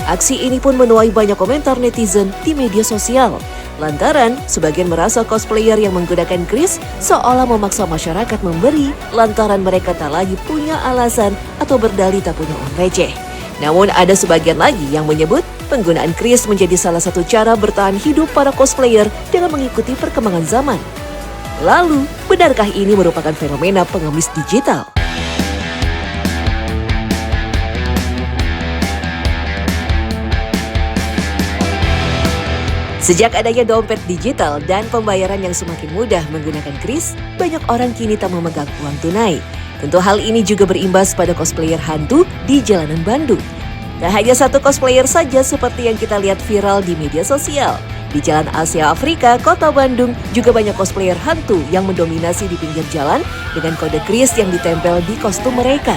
Aksi ini pun menuai banyak komentar netizen di media sosial. Lantaran sebagian merasa cosplayer yang menggunakan kris seolah memaksa masyarakat memberi lantaran mereka tak lagi punya alasan atau berdalih tak punya uang receh. Namun ada sebagian lagi yang menyebut penggunaan kris menjadi salah satu cara bertahan hidup para cosplayer dengan mengikuti perkembangan zaman. Lalu, benarkah ini merupakan fenomena pengemis digital? Sejak adanya dompet digital dan pembayaran yang semakin mudah menggunakan kris, banyak orang kini tak memegang uang tunai. Tentu hal ini juga berimbas pada cosplayer hantu di jalanan Bandung. Tak hanya satu cosplayer saja seperti yang kita lihat viral di media sosial. Di Jalan Asia Afrika, Kota Bandung, juga banyak cosplayer hantu yang mendominasi di pinggir jalan dengan kode kris yang ditempel di kostum mereka.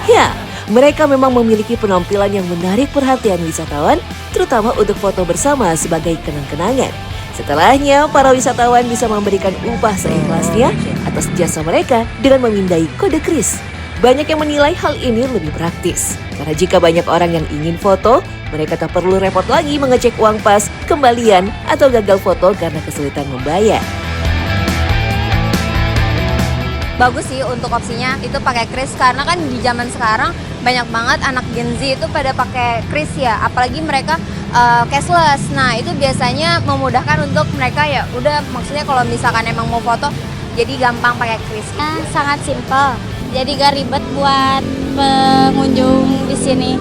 Ya, mereka memang memiliki penampilan yang menarik perhatian wisatawan, terutama untuk foto bersama sebagai kenang-kenangan. Setelahnya, para wisatawan bisa memberikan upah seikhlasnya atas jasa mereka dengan memindai kode kris. Banyak yang menilai hal ini lebih praktis, karena jika banyak orang yang ingin foto, mereka tak perlu repot lagi mengecek uang pas, kembalian, atau gagal foto karena kesulitan membayar. Bagus sih untuk opsinya itu pakai kris, karena kan di zaman sekarang banyak banget anak Gen Z itu pada pakai kris ya, apalagi mereka cashless. Nah itu biasanya memudahkan untuk mereka ya udah, maksudnya kalau misalkan emang mau foto jadi gampang pakai kris. Sangat simpel, jadi gak ribet buat pengunjung di sini.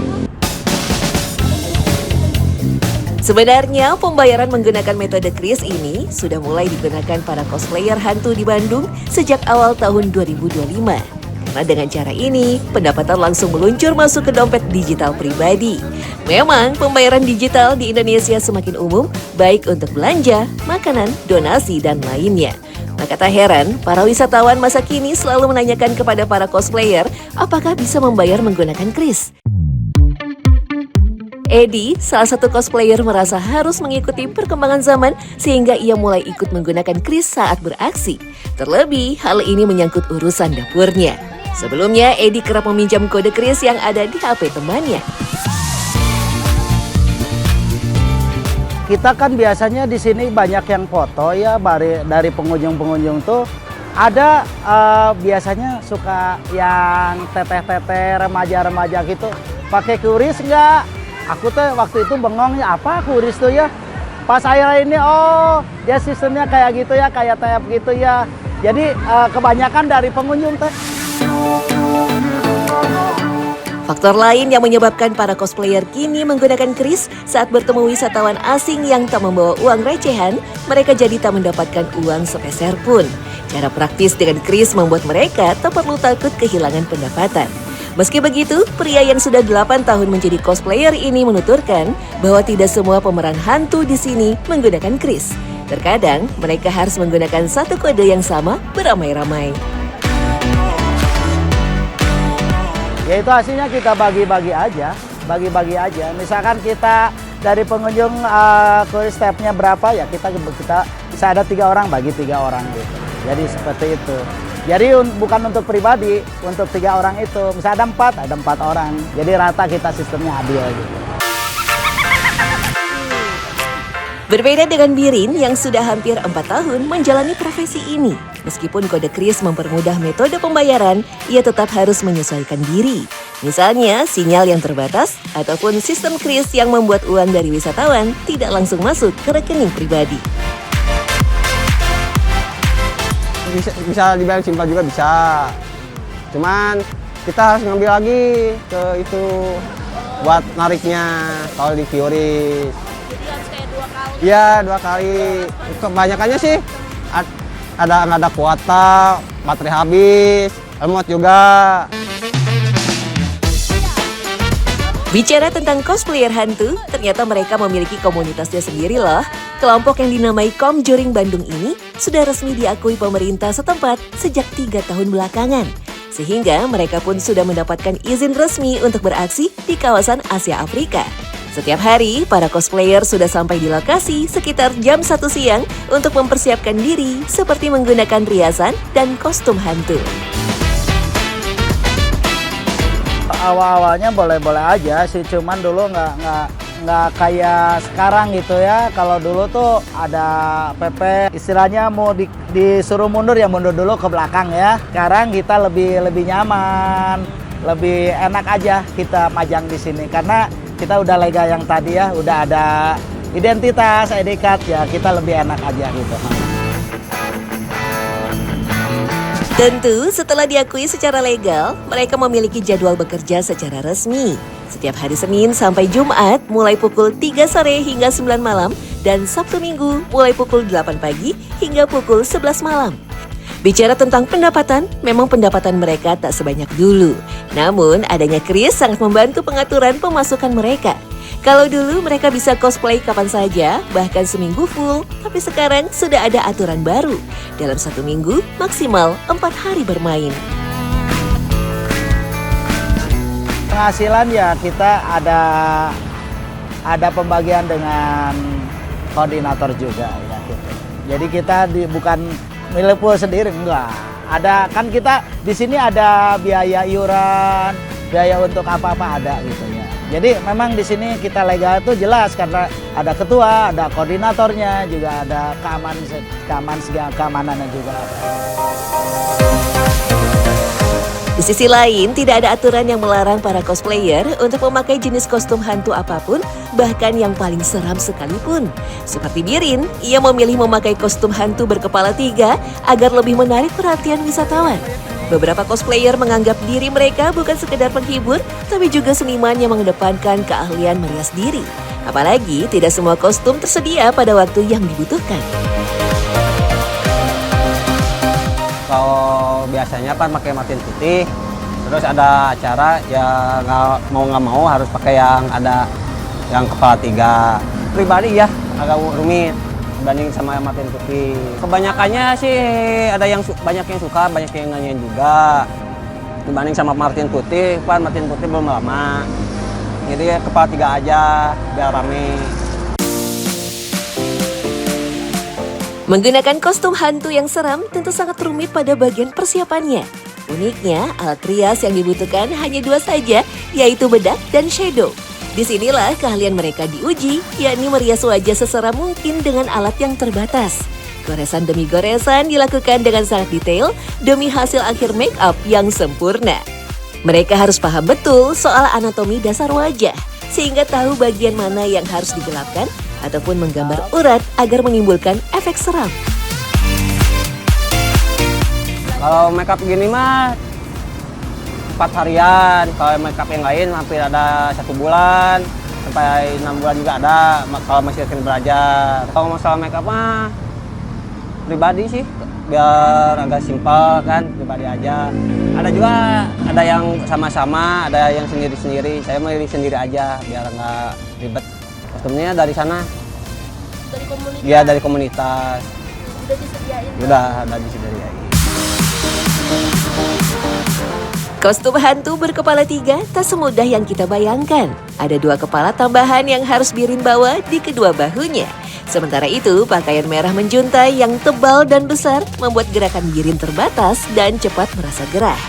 Sebenarnya, pembayaran menggunakan metode kris ini sudah mulai digunakan para cosplayer hantu di Bandung sejak awal tahun 2025. Karena dengan cara ini, pendapatan langsung meluncur masuk ke dompet digital pribadi. Memang, pembayaran digital di Indonesia semakin umum, baik untuk belanja, makanan, donasi, dan lainnya. Maka tak heran, para wisatawan masa kini selalu menanyakan kepada para cosplayer apakah bisa membayar menggunakan kris. Edi, salah satu cosplayer, merasa harus mengikuti perkembangan zaman sehingga ia mulai ikut menggunakan kris saat beraksi. Terlebih, hal ini menyangkut urusan dapurnya. Sebelumnya, Edi kerap meminjam kode kris yang ada di HP temannya. Kita kan biasanya di sini banyak yang foto ya, dari pengunjung-pengunjung tuh ada biasanya suka yang teteh-teteh, remaja-remaja gitu pakai kuris nggak? Aku tuh waktu itu bengongnya apa kuris tuh ya. Pas akhirnya ini dia sistemnya kayak gitu ya, kayak tap gitu ya. Jadi kebanyakan dari pengunjung teh. Faktor lain yang menyebabkan para cosplayer kini menggunakan kris saat bertemu wisatawan asing yang tak membawa uang recehan, mereka jadi tak mendapatkan uang sepeser pun. Cara praktis dengan kris membuat mereka tak perlu takut kehilangan pendapatan. Meski begitu, pria yang sudah 8 tahun menjadi cosplayer ini menuturkan bahwa tidak semua pemeran hantu di sini menggunakan kris. Terkadang, mereka harus menggunakan satu kode yang sama beramai-ramai. Ya itu hasilnya kita bagi-bagi aja. Misalkan kita dari pengunjung kuris stepnya berapa ya kita bisa ada 3 orang bagi 3 orang gitu. Jadi seperti itu. Jadi bukan untuk pribadi, untuk 3 orang itu. Misalnya ada 4 orang. Jadi rata kita sistemnya adil gitu. Berbeda dengan Birin yang sudah hampir 4 tahun menjalani profesi ini. Meskipun kode kris mempermudah metode pembayaran, ia tetap harus menyesuaikan diri. Misalnya, sinyal yang terbatas ataupun sistem kris yang membuat uang dari wisatawan tidak langsung masuk ke rekening pribadi. Bisa dibilang simpel juga bisa, cuman kita harus ngambil lagi ke itu buat nariknya kalau di QRIS. Jadi harus kayak 2 kali? Iya 2 kali, kebanyakannya sih nggak ada kuota, baterai habis, emot juga. Bicara tentang cosplayer hantu, ternyata mereka memiliki komunitasnya sendiri loh. Kelompok yang dinamai Komjuring Bandung ini sudah resmi diakui pemerintah setempat sejak 3 tahun belakangan. Sehingga mereka pun sudah mendapatkan izin resmi untuk beraksi di kawasan Asia Afrika. Setiap hari, para cosplayer sudah sampai di lokasi sekitar jam 1 siang untuk mempersiapkan diri seperti menggunakan riasan dan kostum hantu. awal-awalnya boleh-boleh aja sih, cuman dulu nggak kayak sekarang gitu ya. Kalau dulu tuh ada PP, istilahnya mau disuruh mundur ya mundur dulu ke belakang ya. Sekarang kita lebih nyaman, lebih enak aja kita majang di sini karena kita udah lega yang tadi ya, udah ada identitas, ID card ya, kita lebih enak aja gitu. Tentu setelah diakui secara legal, mereka memiliki jadwal bekerja secara resmi. Setiap hari Senin sampai Jumat mulai pukul 3 sore hingga 9 malam dan Sabtu Minggu mulai pukul 8 pagi hingga pukul 11 malam. Bicara tentang pendapatan, memang pendapatan mereka tak sebanyak dulu. Namun adanya Kris sangat membantu pengaturan pemasukan mereka. Kalau dulu mereka bisa cosplay kapan saja, bahkan seminggu full, tapi sekarang sudah ada aturan baru. Dalam 1 minggu, maksimal 4 hari bermain. Penghasilan ya kita ada pembagian dengan koordinator juga ya gitu. Jadi kita bukan milik pool sendiri, enggak. Ada kan kita di sini ada biaya iuran, biaya untuk apa-apa ada gitu ya. Jadi memang di sini kita legal itu jelas karena ada ketua, ada koordinatornya, juga ada keamanannya juga. Di sisi lain, tidak ada aturan yang melarang para cosplayer untuk memakai jenis kostum hantu apapun, bahkan yang paling seram sekalipun. Seperti Birin, ia memilih memakai kostum hantu berkepala 3 agar lebih menarik perhatian wisatawan. Beberapa cosplayer menganggap diri mereka bukan sekedar penghibur, tapi juga seniman yang mengedepankan keahlian merias diri. Apalagi tidak semua kostum tersedia pada waktu yang dibutuhkan. Kalau biasanya kan pakai matiin putih, terus ada acara ya nggak mau harus pakai yang ada yang kepala 3. Pribadi ya agak rumit dibanding sama yang matiin putih. Kebanyakannya sih ada yang banyak yang suka, banyak yang nanyain juga. Dibanding sama matiin putih, kan matiin putih belum lama. Jadi kepala 3 aja biar rame. Menggunakan kostum hantu yang seram tentu sangat rumit pada bagian persiapannya. Uniknya, alat rias yang dibutuhkan hanya 2 saja, yaitu bedak dan shadow. Disinilah keahlian mereka diuji, yakni merias wajah seseram mungkin dengan alat yang terbatas. Goresan demi goresan dilakukan dengan sangat detail demi hasil akhir make up yang sempurna. Mereka harus paham betul soal anatomi dasar wajah, sehingga tahu bagian mana yang harus digelapkan ataupun menggambar urat agar menimbulkan efek seram. Kalau makeup gini mah 4 harian, kalau makeup yang lain hampir ada 1 bulan sampai 6 bulan juga ada kalau masih akan belajar. Kalau masalah makeup mah pribadi sih biar agak simpel kan, pribadi aja. Ada juga ada yang sama-sama, ada yang sendiri-sendiri. Saya milih sendiri aja biar nggak ribet. Kostumnya dari sana. Dari komunitas. Iya, dari komunitas. Udah disediain. Udah disediain. Kostum hantu berkepala 3 tak semudah yang kita bayangkan. Ada 2 kepala tambahan yang harus Birin bawa di kedua bahunya. Sementara itu, pakaian merah menjuntai yang tebal dan besar membuat gerakan Birin terbatas dan cepat merasa gerah.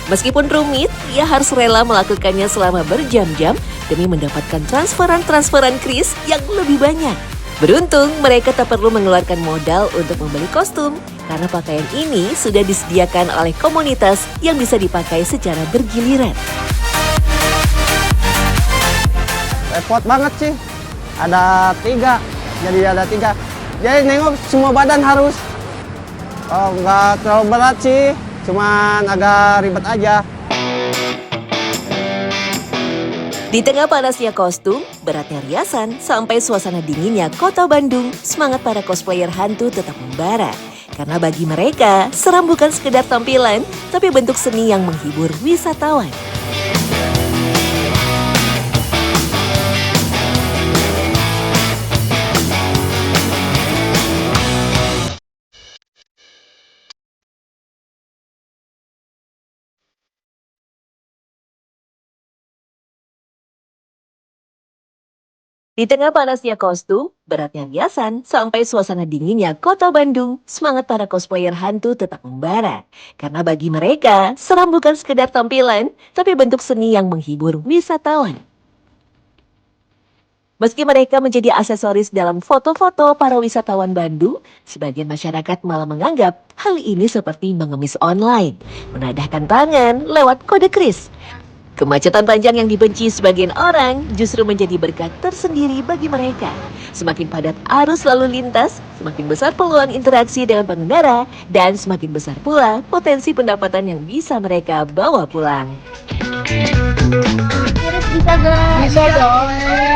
Meskipun rumit, ia harus rela melakukannya selama berjam-jam demi mendapatkan transferan kris yang lebih banyak. Beruntung, mereka tak perlu mengeluarkan modal untuk membeli kostum, karena pakaian ini sudah disediakan oleh komunitas yang bisa dipakai secara bergiliran. Repot banget sih, ada 3, jadi ada 3. Jadi nengok semua badan harus. Oh, nggak terlalu berat sih, cuman agak ribet aja. Di tengah panasnya kostum, beratnya riasan, sampai suasana dinginnya kota Bandung, semangat para cosplayer hantu tetap membara. Karena bagi mereka, seram bukan sekedar tampilan, tapi bentuk seni yang menghibur wisatawan. Di tengah panasnya kostum, beratnya hiasan, sampai suasana dinginnya kota Bandung, semangat para cosplayer hantu tetap membara. Karena bagi mereka, seram bukan sekedar tampilan, tapi bentuk seni yang menghibur wisatawan. Meski mereka menjadi aksesoris dalam foto-foto para wisatawan Bandung, sebagian masyarakat malah menganggap hal ini seperti mengemis online, menadahkan tangan lewat kode kris. Kemacetan panjang yang dibenci sebagian orang justru menjadi berkat tersendiri bagi mereka. Semakin padat arus lalu lintas, semakin besar peluang interaksi dengan pengendara, dan semakin besar pula potensi pendapatan yang bisa mereka bawa pulang. Bisa dong.